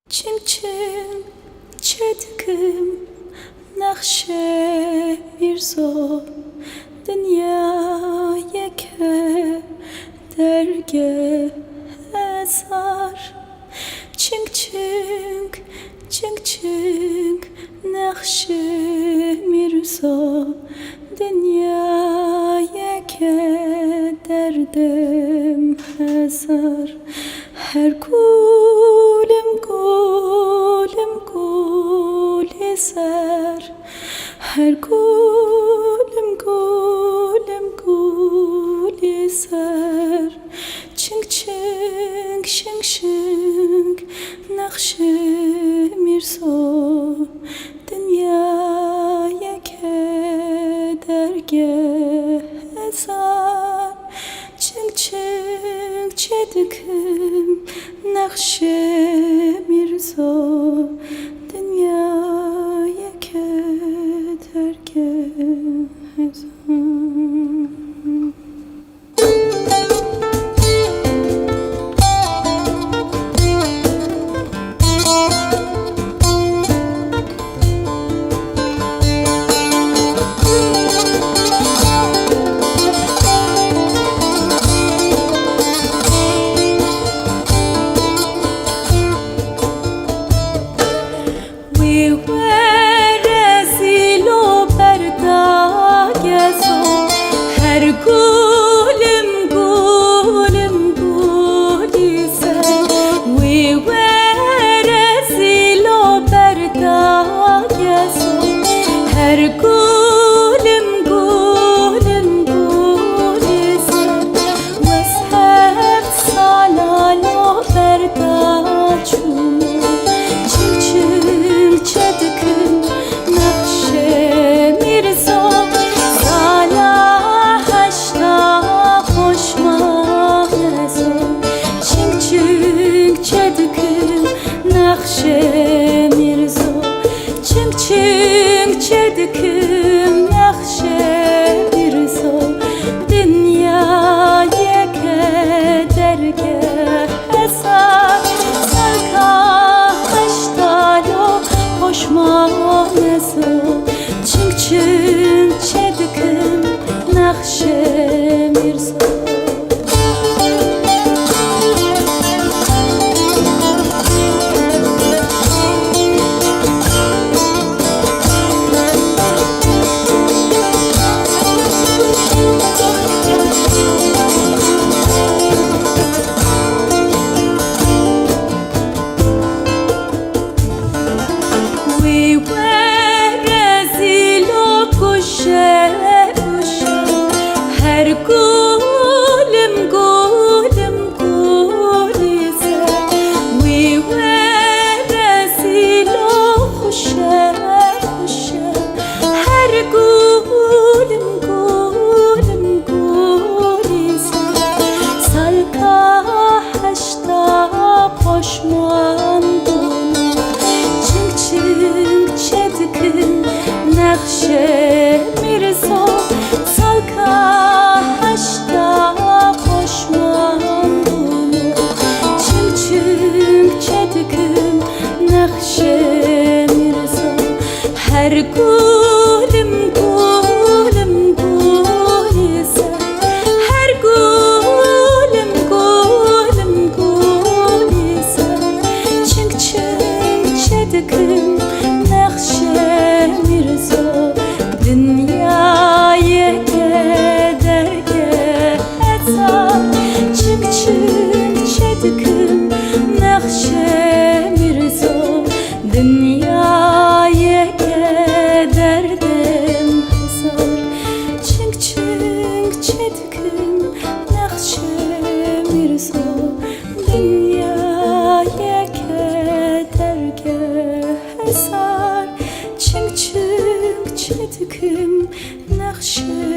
چنگ چنگ چدکم نقشه میرزا dünyaya که درگه هزار چنگ چنگ چنگ چنگ نقشه میرزا dünyaya که derdم هزار her gülüm gülüm gül eser her gülüm gülüm gül eser çing çing şing şing nakşe mirzo dünyaya kedergeh eser çing çing çedikim nakşe mirzo dünyaya kedergeh eser. Çing çedikim nakşe mirzo dünyaya kedergeh eser salka haştalo hoşma mezo çing çing çedikim nakşe mirzo nakşe mirzo salka haşta koşman bunu çing çing çedikim nakşe mirzo her gülüm gülüm gül eser her gülüm gülüm gül eser çing çing çedikim nakşe mirzo dünyaya kedergeh eser çing çing çedikim nakşe mirzo dünyaya kederdim hazar çing çing çedikim nakşe mirzo dünyaya kedergeh eser çing çing çedikim nakşe